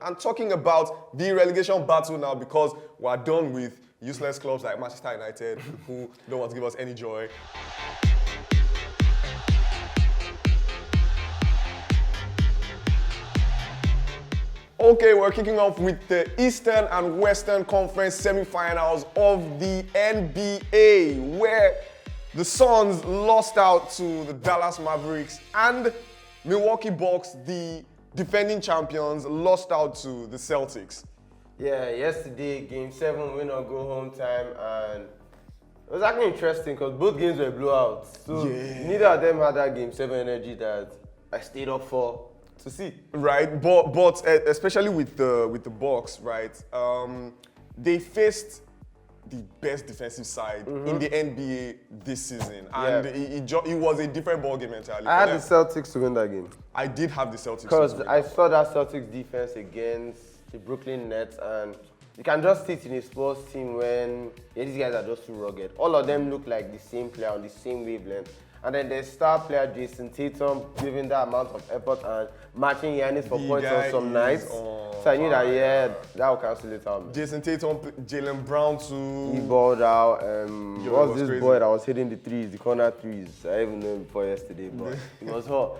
and talking about the relegation battle now because we're done with useless clubs like Manchester United who don't want to give us any joy. Okay, we're kicking off with the Eastern and Western Conference semi-finals of the NBA, where the Suns lost out to the Dallas Mavericks and Milwaukee Bucks, the defending champions, lost out to the Celtics. Yeah, yesterday, Game 7, win or go home time, and it was actually interesting because both games were blowouts. So neither of them had that Game 7 energy that I stayed up for to see. Right, but especially with the Bucks, right? They faced the best defensive side in the NBA this season, and it was a different ballgame entirely. I had the Celtics to win that game. I did have the Celtics because I saw that Celtics defense against the Brooklyn Nets, and you can just see it in a sports team when these guys are just too rugged. All of them look like the same player on the same wavelength. And then the star player, Jason Tatum, giving that amount of effort and matching Giannis for points on some nights. So I knew that will cancel it out. Jason Tatum, Jaylen Brown too. He balled out. What's this boy that was hitting the threes, the corner threes? I even know him before yesterday, but it was hot.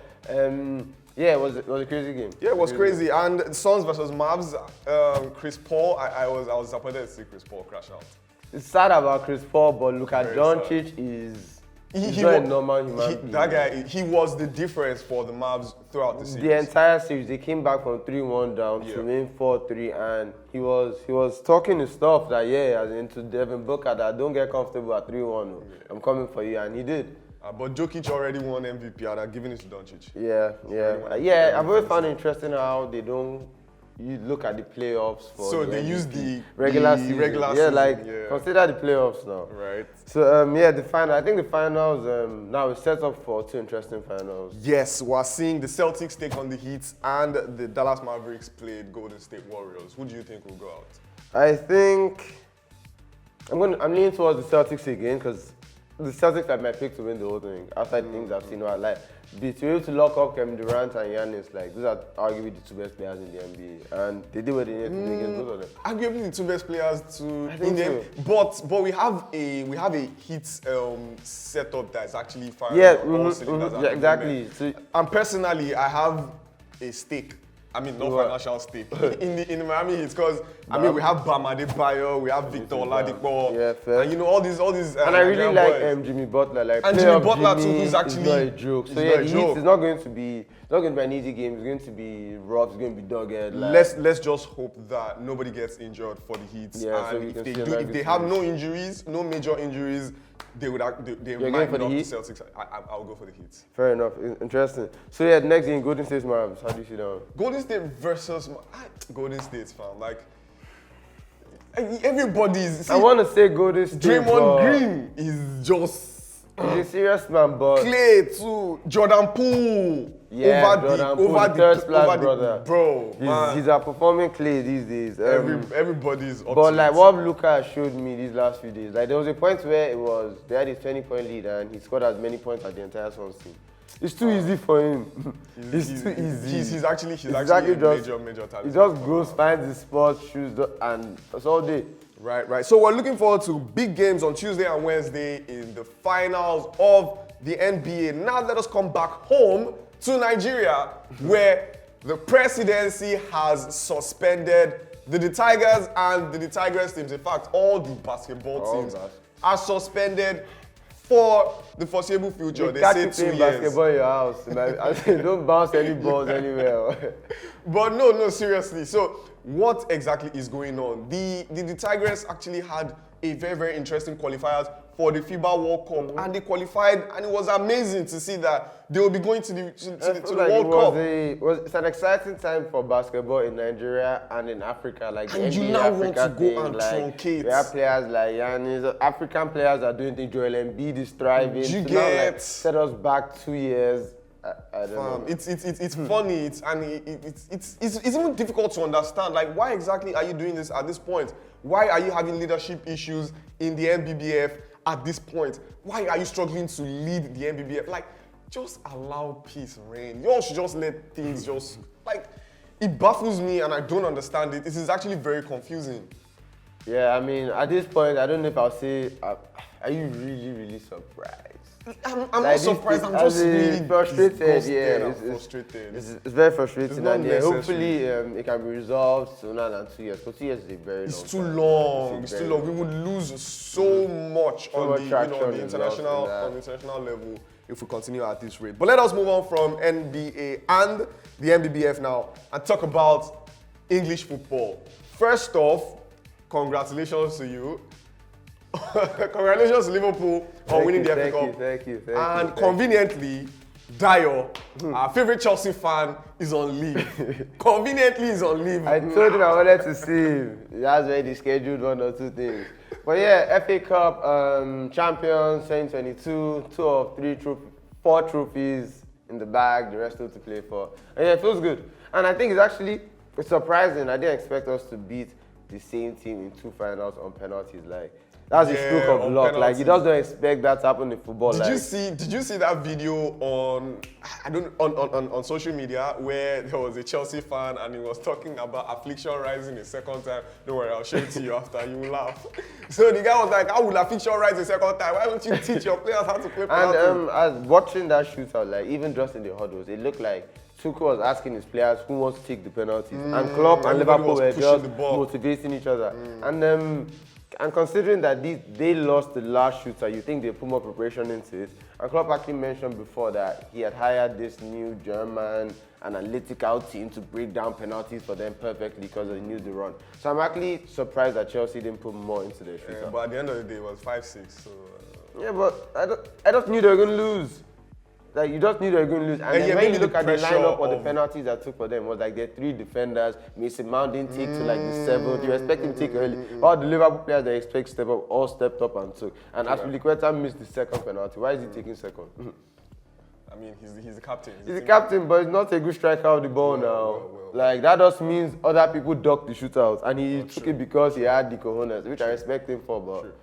Yeah, it was a crazy game. Yeah, it was crazy. And Suns versus Mavs, Chris Paul, I was disappointed to see Chris Paul crash out. It's sad about Chris Paul, but Luka Doncic is... He's not a normal human being. That guy, he was the difference for the Mavs throughout the series. The entire series, they came back from 3-1 down to win 4-3, and he was talking his stuff that, as into Devin Booker, that don't get comfortable at 3-1. I'm coming for you, and he did. But Jokic already won MVP, and they're giving it to Doncic. I've always found it interesting how they don't... You look at the playoffs for they use the regular season. Consider the playoffs now. Right. So the final. I think the finals now is set up for two interesting finals. Yes, we're seeing the Celtics take on the Heat and the Dallas Mavericks played Golden State Warriors. Who do you think will go out? I think I'm leaning towards the Celtics again because the Celtics are my pick to win the whole thing. After the things I've seen, to be able to lock up Kevin Durant and Giannis, those are arguably the two best players in the NBA, and they did what they needed to do against both of them. Arguably the two best players in so. But we have a Heat setup that's actually fine. Exactly. So, and personally, I have a stake. I mean, not financial stake in the Miami Heat because we have Bam Adebayo, we have Victor Oladipo, and all these. And I really like Jimmy Butler, and Jimmy Butler too, who's actually not a joke. So the Heat is not going to be an easy game. It's going to be rough. It's going to be dogged. Let's just hope that nobody gets injured for the Heat. And if they have no injuries, no major injuries, they might knock the Celtics. I'll go for the Heat. Fair enough. Interesting. So next game, Golden State Mavs. How do you see that? Golden State versus Golden State, fam. Everybody's. I want to say Golden State. Draymond Green is just. He's a serious man, but Clay too. Jordan Poole. Over the third splash brother. Bro, he's outperforming Clay these days. Everybody's up but what Luka showed me these last few days, there was a point where they had a 20-point lead and he scored as many points as the entire Suns team. It's too easy for him. It's too easy. He's actually a major talent. He just goes, finds the spot, shoots, and that's all day. Right. So we're looking forward to big games on Tuesday and Wednesday in the finals of the NBA. Now let us come back home to Nigeria, where the presidency has suspended the Tigers and the Tigers teams. In fact, all the basketball teams are suspended for the foreseeable future. They say 2 years. Basketball in your house. Don't bounce any balls anywhere. But no, seriously. So what exactly is going on? The Tigers actually had a very, very interesting qualifiers for the FIBA World Cup, and they qualified, and it was amazing to see that they will be going to the World Cup. It's an exciting time for basketball in Nigeria and in Africa. And you now want to go and truncate. We have players like Giannis, African players are doing things. Joel Embiid is thriving. Set us back 2 years. I don't know. It's funny, it's even difficult to understand. Why exactly are you doing this at this point? Why are you having leadership issues in the NBBF at this point? Why are you struggling to lead the NBBF? Just allow peace reign. You all should just let things it baffles me and I don't understand it. It is actually very confusing. Yeah, I mean, at this point, I don't know if I'll say, are you really surprised? I'm Like, not surprised, I'm just really frustrated. disgusted Yeah, and frustrated. It's very frustrating. It's not And yeah, necessary. hopefully, it can be resolved sooner than 2 years. Because 2 years is a very It's long too time. long. It's It's very too long. We would lose so much So on much the traction on the is lost in international that. level if we continue at this rate. But let us move on from NBA and the NBBF now and talk about English football. First off, congratulations to you. Congratulations to Liverpool on winning the FA Cup. Thank you. And conveniently, Dio, our favorite Chelsea fan, is on leave. Conveniently, he's on leave. I told him I wanted to see him. He has already scheduled 1 or 2 things. But yeah, FA Cup champions 2022, 2 of 3 4 trophies in the bag, the rest still to play for. And yeah, it feels good. And I think it's surprising. I didn't expect us to beat the same team in 2 finals on penalties. Like, that's a stroke of on luck. penalties. Like, you just don't expect that to happen in football. Did you see that video on social media where there was a Chelsea fan and he was talking about affliction rising a second time? Don't worry, I'll show it to you after. You will laugh. So the guy was like, "How will affliction rise a second time? Why don't you teach your players how to play penalty?" And as watching that shootout, like even just in the huddles, it looked like Tuchel was asking his players who wants to take the penalties, and Klopp and Everybody Liverpool was were pushing just the ball. motivating each other. And considering that they lost the last shooter, you think they put more preparation into it. And Klopp actually mentioned before that he had hired this new German analytical team to break down penalties for them perfectly because they knew the run. So I'm actually surprised that Chelsea didn't put more into their shooter. But at the end of the day, it was 5-6. So, Yeah, but I just knew they were going to lose. Like, you just knew they were going to lose. And then yeah, when maybe you look the at the pressure lineup or the of- penalties that took for them, was like their 3 defenders. Mason Mount didn't take to like the 7th. You expect him to take early. All the Liverpool players they expect step up, all stepped up and took. And Aspilicueta missed the 2nd penalty. Why is he taking 2nd? I mean, he's the captain. He's the captain, but he's not a good striker of the ball now. Like, that just means other people ducked the shootout. And he took it because he had the cojones, which I respect him for, but...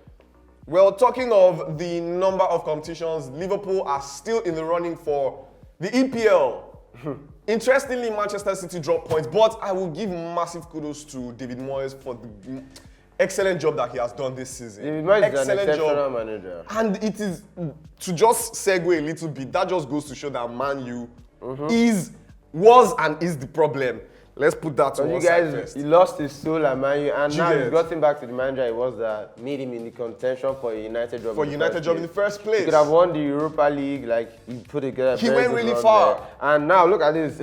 Well, talking of the number of competitions, Liverpool are still in the running for the EPL. Interestingly, Manchester City dropped points, but I will give massive kudos to David Moyes for the excellent job that he has done this season. David Moyes is an exceptional manager. And it is, to just segue a little bit, that just goes to show that Man U was and is the problem. Let's put that to So you one side guys, first. he lost his soul at Man U, and now get? he's gotten back to the manager he was that made him in the contention for a United job. For United job in the first place. He could have won the Europa League, like he put together. He went really far. There. And now look at this,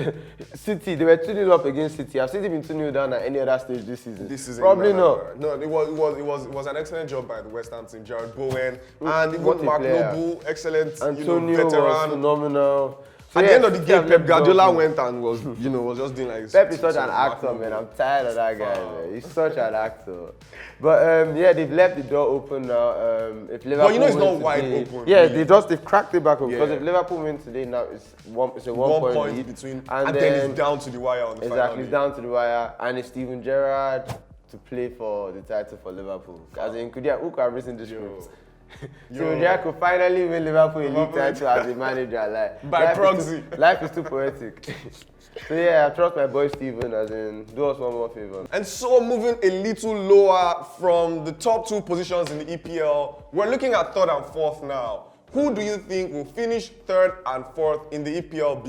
City. They were 2-0 up against City. I've seen him been 2-0 down at any other stage this season. This season, Probably not. No, it was an excellent job by the West Ham team. Jared Bowen and What even a Mark player. Noble, excellent, Antonio was veteran. phenomenal. So At the yeah, end of the City game, have Pep left Guardiola Dortmund. went and was just doing like. Pep is such an Mark actor, man. Noble. I'm tired of that guy, man. He's such an actor. But yeah, they've left the door open now. If Liverpool you know it's not win wide today, open, Yeah, really. they've cracked it back open. Yeah. Because if Liverpool win today, now it's a 1 1 point point lead. between, and then it's down to the wire on the final Exactly, day. it's down to the wire, and it's Steven Gerrard to play for the title for Liverpool. As in, who could have written this script? Steven Gerrard could finally win Liverpool a league title as a manager. Like, By proxy. Life is too poetic. So yeah, I trust my boy Steven, as in, do us one more favor. And so moving a little lower from the top 2 positions in the EPL, we're looking at 3rd and 4th now. Who do you think will finish 3rd and 4th in the EPL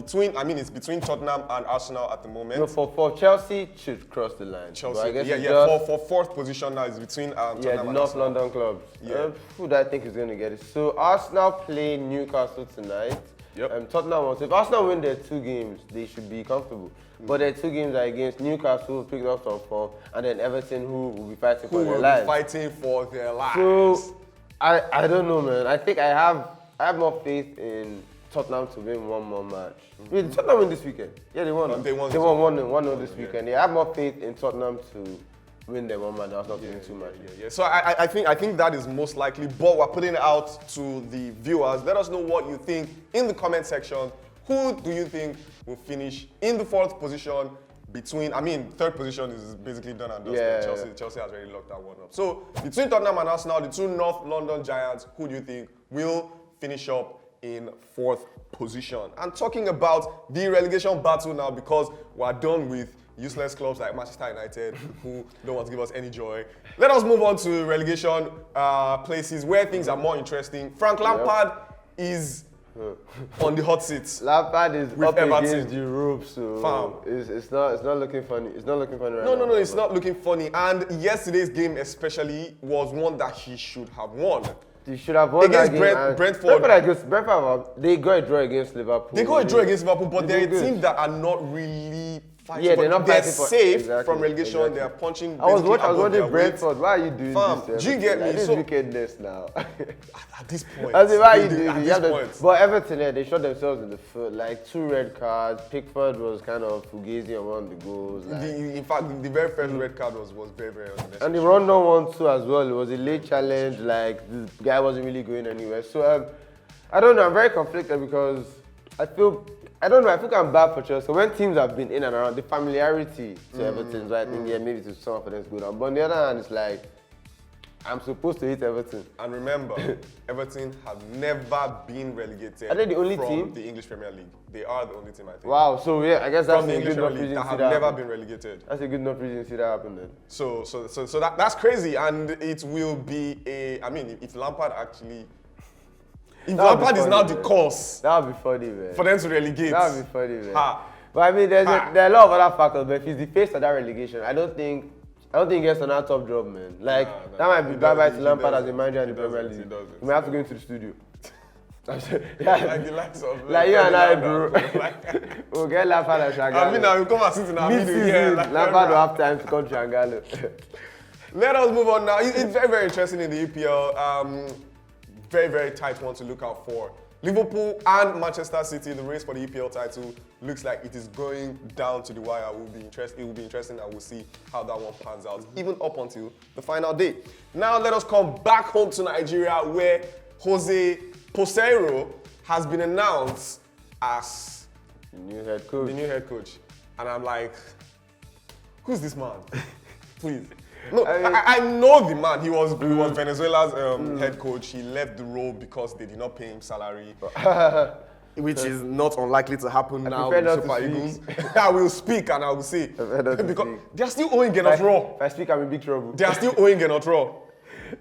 it's between Tottenham and Arsenal at the moment. No, for Chelsea, should cross the line. Chelsea, But I guess yeah, it's yeah, just- for 4th position now is between Tottenham Yeah, the and North Arsenal. London clubs. Yeah. Who do I think is going to get it? So Arsenal play Newcastle tonight. Yep. Tottenham wants. If Arsenal win their 2 games, they should be comfortable. But their 2 games are against Newcastle, who picked up some form, and then Everton, who will be fighting Who for their will lives. be fighting for their lives. So I don't know, man. I think I have more faith in Tottenham to win 1 more match. Wait, did Tottenham win this weekend? Yeah, they won. They won They this won 1-0 this weekend. Yeah, I have more faith in Tottenham to win their 1 match. I was not winning 2 matches. Yeah. So I think that is most likely, but we're putting it out to the viewers. Let us know what you think in the comment section. Who do you think will finish in the 4th position between, 3rd position is basically done and dusted. Yeah. Chelsea has already locked that one up. So between Tottenham and Arsenal, the 2 North London Giants, who do you think will finish up in 4th position? And talking about the relegation battle now, because we're done with useless clubs like Manchester United who don't want to give us any joy. Let us move on to relegation places where things are more interesting. Frank Lampard is on the hot seat. Lampard is with up Everton. against the ropes, so it's not looking funny. It's not looking funny right now. No, it's not looking funny. And yesterday's game especially was one that he should have won. He should have won against that game. Brentford. Brentford, they got a draw against Liverpool. They got a draw against Liverpool, but they're a team that are not really fighting. Yeah, they're not fighting for safe from relegation. Exactly. They're punching. I was wondering Brentford. Why are you doing this? Do you get me? This is wickedness now. At this point. I say, why are you doing this? But Everton, they shot themselves in the foot. Like 2 red cards. Pickford was kind of fugazi on one of the goals. Like. In fact, the very first red card was very, very unnecessary. And the run-down 1-2 as well. It was a late challenge. Like the guy wasn't really going anywhere. So I don't know. I'm very conflicted because I feel I'm bad for Chelsea. When teams have been in and around, the familiarity to Everton, so I think maybe to some of them it's good. But on the other hand, it's like I'm supposed to hate Everton. And remember, Everton have never been relegated. Are they the only team? From the English Premier League. They are the only team, I think. Wow, so yeah, I guess that's from the a English good enough Premier League reason that to have see that never happen. been relegated. That's a good enough reason to see that happen then. So that's crazy, and it will be if Lampard actually. If Lampard is now the cause, that would be funny, man. For them to relegate. That would be funny, man. Ha. But I mean, there are a lot of other factors. But if he's the face of that relegation, I don't think he gets another top job, man. Like that might be bye-bye to Lampard as a manager in the Premier League. We might have to go into the studio. Yeah, like the likes of like you and I, bro. We'll get Lampard and Sangalooo. I mean, I will come and sit in our video here. Lampard will have time to come to Sangalooo. Let us move on now. It's very, very interesting in the EPL. Very, very tight one to look out for. Liverpool and Manchester City, the race for the EPL title looks like it is going down to the wire. It will be interesting and we'll see how that one pans out, even up until the final day. Now let us come back home to Nigeria where Jose Peseiro has been announced as the new head coach. And I'm like, who's this man? Please. No, I know the man. He was Venezuela's head coach. He left the role because they did not pay him salary, which is not unlikely to happen now with Super Eagles. I will speak and I will say because they are still owing Genotro. If I speak, I'm in big trouble. They are still owing Genotro.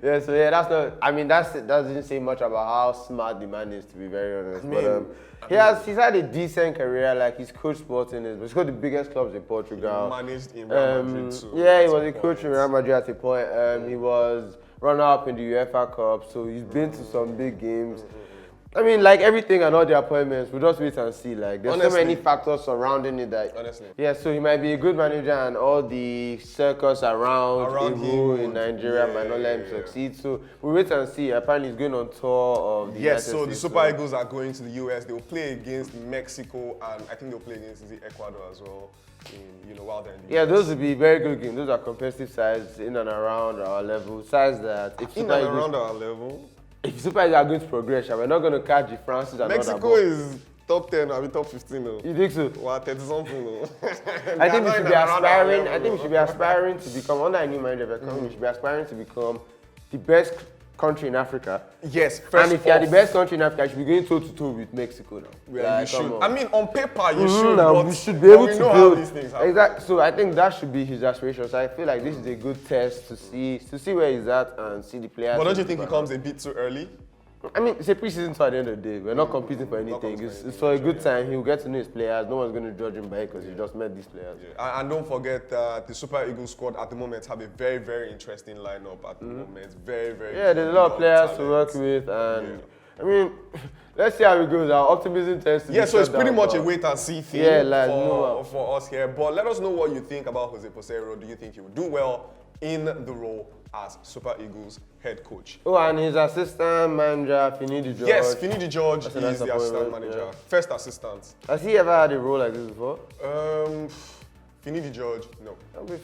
Yeah, so yeah, that's not. I mean, that doesn't say much about how smart the man is, to be very honest. He's had a decent career. Like he's coached Sporting, he's got the biggest clubs in Portugal. He managed in Real Madrid too. Yeah, he was a coach in Real Madrid at a point. He was runner-up in the UEFA Cup, so he's been to some big games. I mean, like everything and all the appointments, we'll just wait and see. Like, there's so many factors surrounding it that. Honestly. Yeah, so he might be a good manager, and all the circus around him in Nigeria might not let him succeed. So we'll wait and see. Apparently, he's going on tour of the United so the States, Super Eagles are going to the US. They'll play against Mexico, and I think they'll play against Ecuador as well. While they're in the US. Those would be very good games. Those are competitive sides in and around our level. Sides that around our level. If Super Eagles are going to progress, we're not going to catch the Francis and Mexico is top 10, top 15. No. You think so? Well, 30 something. No. I think we should be aspiring. I think we should be aspiring to become under a new manager. We should be aspiring to become the best country in Africa. Yes, and if you're the best country in Africa, you should be going toe-to-toe with Mexico now. Yeah, you should. I mean, on paper, you should. But we should be able to know build. How these things happen. Exactly. So I think that should be his aspiration. So I feel like this is a good test to see where he's at and see the players. But don't you think it comes a bit too early? I mean, it's a pre-season so at the end of the day. We're not competing for anything. It's for a good time. He'll get to know his players. No one's going to judge him by it because he just met these players. Yeah. And don't forget, the Super Eagles squad at the moment have a very, very interesting lineup at the moment. Very, very there's a lot of players to work with. And I mean, let's see how it goes. Our optimism tends to be so it's pretty much a wait and see thing for us here. But let us know what you think about Jose Peseiro. Do you think he will do well in the role as Super Eagles head coach? Oh, and his assistant manager, Finidi George. Yes, Finidi George is the assistant manager. Yeah. First assistant. Has he ever had a role like this before? Finidi George, no.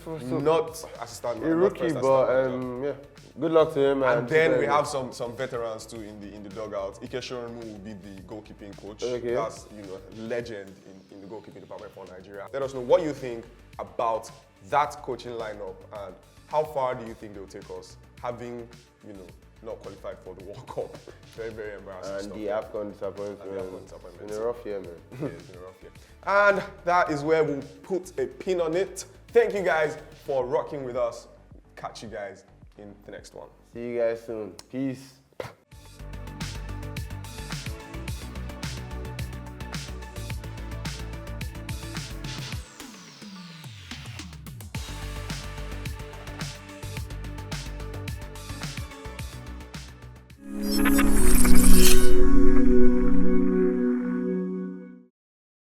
So not assistant manager. A rookie, but good luck to him. And then we have some veterans too in the dugout. Ike Shorunmu will be the goalkeeping coach. Okay. That's legend in the goalkeeping department for Nigeria. Let us know what you think about that coaching lineup and how far do you think they'll take us? Having, not qualified for the World Cup. Very, very embarrassing And stuff. the AFCON disappointment. disappointment. It's been a rough year, man. Yeah, it's been a rough year. And that is where we'll put a pin on it. Thank you guys for rocking with us. Catch you guys in the next one. See you guys soon. Peace.